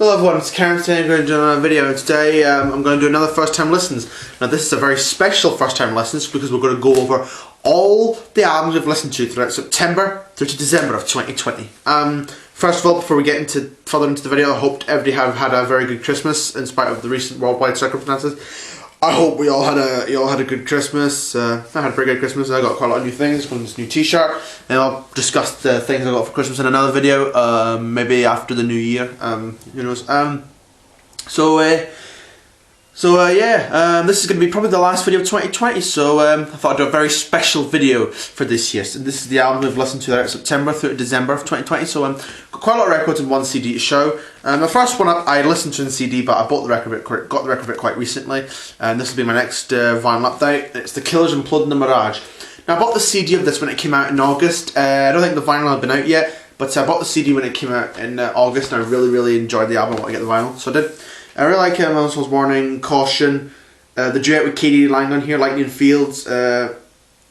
Hello everyone, it's Karen today. I'm going to do another video, and today I'm going to do another first time listens. Now this is a very special first time listens because we're going to go over all the albums we've listened to throughout September through to December of 2020. First of all, before we get further into the video, I hope everybody have had a very good Christmas in spite of the recent worldwide circumstances. I hope you all had a good Christmas. I had a pretty good Christmas. I got quite a lot of new things, got this new t-shirt, and I'll discuss the things I got for Christmas in another video, maybe after the new year, who knows. This is going to be probably the last video of 2020, so I thought I'd do a very special video for this year. So this is the album we've listened to throughout September through to December of 2020, so got quite a lot of records in one CD to show. The first one up I listened to in CD, but I got the record of it quite recently, and this will be my next vinyl update. It's The Killers Implode in the Mirage. Now I bought the CD of this when it came out in August. I don't think the vinyl had been out yet, but I bought the CD when it came out in August, and I really enjoyed the album. I want to get the vinyl, so I did. I really like Elsewhere's Warning, Caution, the duet with Katie Lang on here, Lightning Fields, Implode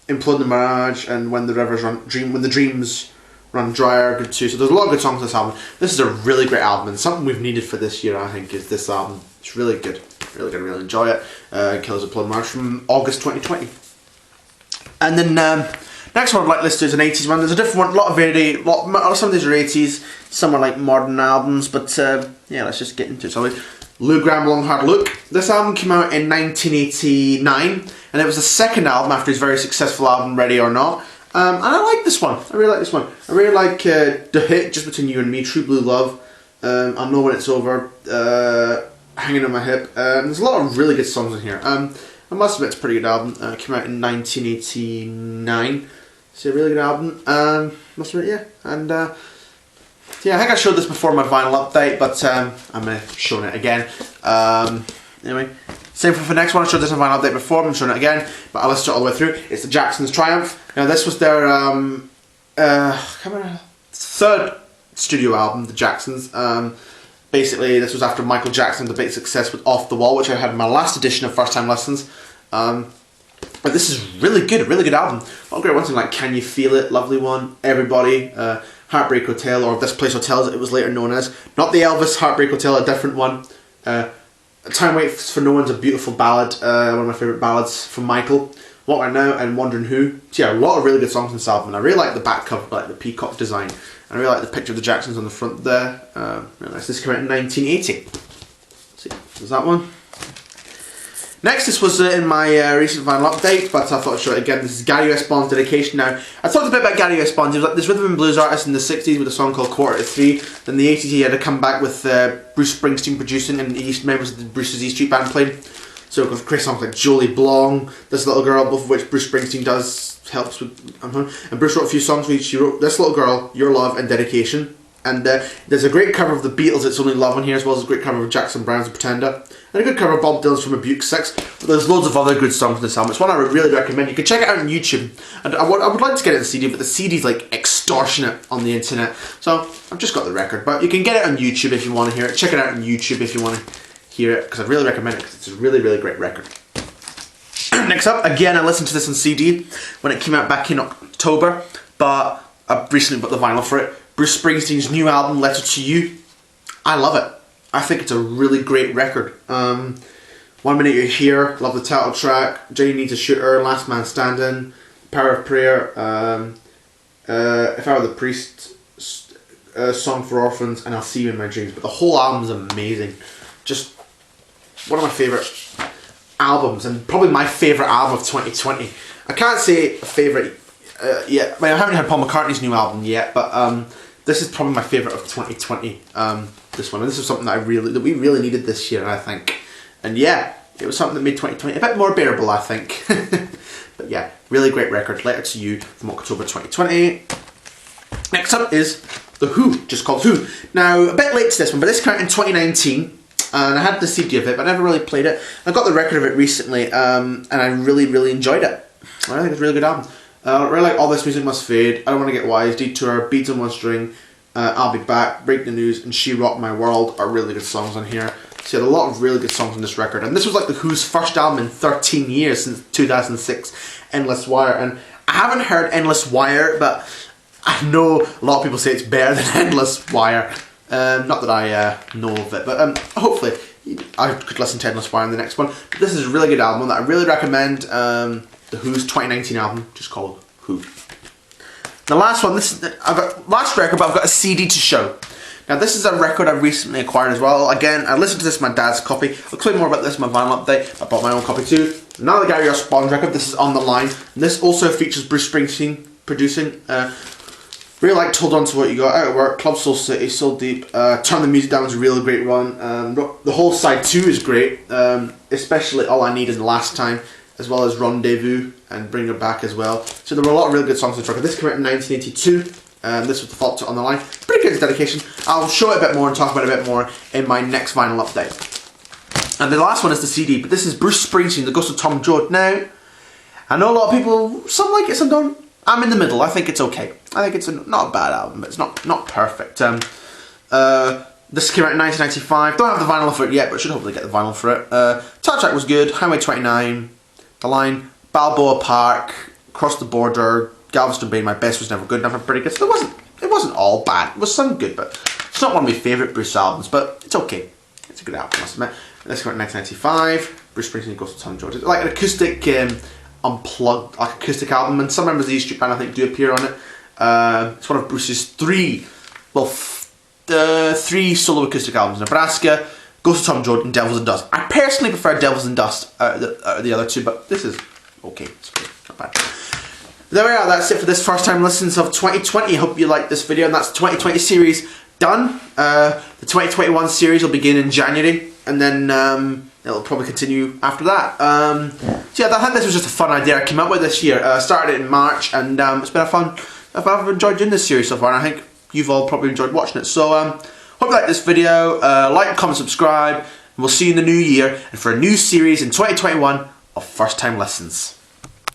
in the Mirage, and When the Dreams Run Dry are good too. So there's a lot of good songs on this album. This is a really great album, and something we've needed for this year, I think, is this album. It's really good. Really enjoy it. Killers Implode in the Mirage from August 2020. And then next one I'd like to list is an 80s one. There's a different one, a lot of variety. Some of these are 80s, some are like modern albums, but yeah, let's just get into it. So Lou Gramm, Long Hard Look. This album came out in 1989, and it was the second album after his very successful album Ready or Not. And I like this one. I really like this one. I really like the hit Just Between You and Me, True Blue Love, I Know When It's Over, Hanging on My Hip. There's a lot of really good songs in here. I must admit it's a pretty good album. It came out in 1989. It's a really good album. Must admit, yeah. And yeah, I think I showed this before my vinyl update, but I'm showing it again. Anyway, same for the next one. I showed this in my vinyl update before. I'm showing it again, but I listened to it all the way through. It's the Jacksons' Triumph. Now this was their third studio album, the Jacksons. Basically, this was after Michael Jackson, the big success with Off the Wall, which I had in my last edition of First Time Lessons. But this is really good album. A lot of great ones like Can You Feel It, lovely one, Everybody, Heartbreak Hotel, or This Place Hotel as it was later known as. Not the Elvis Heartbreak Hotel, a different one. Time Waits for No One's a beautiful ballad, one of my favourite ballads from Michael. What I Know and Wondering Who. So yeah, a lot of really good songs in this album, and I really like the back cover, like the peacock design. And I really like the picture of the Jacksons on the front there. Really nice. This came out in 1980. Let's see, there's that one. Next, this was in my recent vinyl update, but I thought I'd show it again. This is Gary U.S. Bond's Dedication. Now, I talked a bit about Gary U.S. Bond. He was like this rhythm and blues artist in the 60s with a song called Quarter to Three. Then in the 80s he had to come back with Bruce Springsteen producing, and members of the Bruce's E Street Band played. So with great songs like Jolie Blong, This Little Girl, both of which Bruce Springsteen helps with. And Bruce wrote a few songs for each. He wrote This Little Girl, Your Love, and Dedication. And there's a great cover of the Beatles' It's Only Love on here, as well as a great cover of Jackson Browne's Pretender. And a good cover of Bob Dylan's From Rebuke 6. But there's loads of other good songs in this album. It's one I would really recommend. You can check it out on YouTube. And I would like to get it on CD, but the CD's like extortionate on the internet. So I've just got the record. But you can get it on YouTube if you want to hear it. Check it out on YouTube if you want to hear it, because I really recommend it, because it's a really great record. Next up, again, I listened to this on CD when it came out back in October, but I recently bought the vinyl for it. Bruce Springsteen's new album, Letter to You. I love it. I think it's a really great record. 1 Minute You're Here, love the title track. Jenny Needs a Shooter, Last Man Standing, Power of Prayer, If I Were the Priest, Song for Orphans, and I'll See You in My Dreams. But the whole album is amazing. Just one of my favourite albums, and probably my favourite album of 2020. I can't say a favourite yet. I mean, I haven't heard Paul McCartney's new album yet, but this is probably my favourite of 2020. This one, and this is something that we really needed this year, I think. And yeah, it was something that made 2020 a bit more bearable, I think. But yeah, really great record. Letter to You from October 2020. Next up is The Who, just called Who. Now, a bit late to this one, but this came out in 2019. And I had the CD of it, but I never really played it. I got the record of it recently, and I really enjoyed it. I think it's a really good album. I really like All This Music Must Fade, I Don't Want to Get Wise, Detour, Beads on One String, I'll Be Back, Break the News, and She Rocked My World are really good songs on here. So you had a lot of really good songs on this record. And this was like The Who's first album in 13 years, since 2006, Endless Wire. And I haven't heard Endless Wire, but I know a lot of people say it's better than Endless Wire. Not that I know of it, but hopefully I could listen to Endless Wire in the next one. But this is a really good album that I really recommend. The Who's 2019 album, just called Who. The last one, I've got last record, but I've got a CD to show. Now this is a record I recently acquired as well. Again, I listened to this in my dad's copy. I'll explain more about this in my vinyl update. I bought my own copy too. Another Gary Osborne record. This is On the Line. And this also features Bruce Springsteen producing. Really liked Hold On To What You Got, Out of Work, Club Soul City, So Deep. Turn the Music Down is a really great one. The whole side 2 is great, especially All I Need Is the Last Time, as well as Rendezvous and Bring Her Back as well. So there were a lot of really good songs on the track. This came out in 1982. This was the fault to On the Line. Pretty good dedication. I'll show it a bit more and talk about it a bit more in my next vinyl update. And the last one is the CD, but this is Bruce Springsteen, The Ghost of Tom Joad. Now, I know a lot of people, some like it, some don't. I'm in the middle. I think it's okay. I think it's not a bad album, but it's not perfect. This came out in 1995. Don't have the vinyl for it yet, but should hopefully get the vinyl for it. Title track was good. Highway 29, The Line, Balboa Park, Cross the Border, Galveston Bay, My Best Was Never Good Enough, and pretty good. So it wasn't all bad. It was some good, but it's not one of my favourite Bruce albums, but it's okay. It's a good album, I must admit. This came out in 1995. Bruce Springsteen, Ghost of Tom Joad. It's like an acoustic, unplugged, like acoustic album, and some members of the E Street Band I think do appear on it. It's one of Bruce's three solo acoustic albums: Nebraska, Ghost of Tom Joad, and Devils and Dust. I personally prefer Devils and Dust out of the other two, but this is okay. It's okay, not bad. There we are, that's it for this first time listens of 2020. I hope you liked this video, and that's the 2020 series done. The 2021 series will begin in January, and then it'll probably continue after that. So yeah, I think this was just a fun idea I came up with this year. Started it in March, and it's been a fun. I've enjoyed doing this series so far, and I think you've all probably enjoyed watching it. So hope you like this video. Like, comment, subscribe, and we'll see you in the new year and for a new series in 2021 of First Time Listens.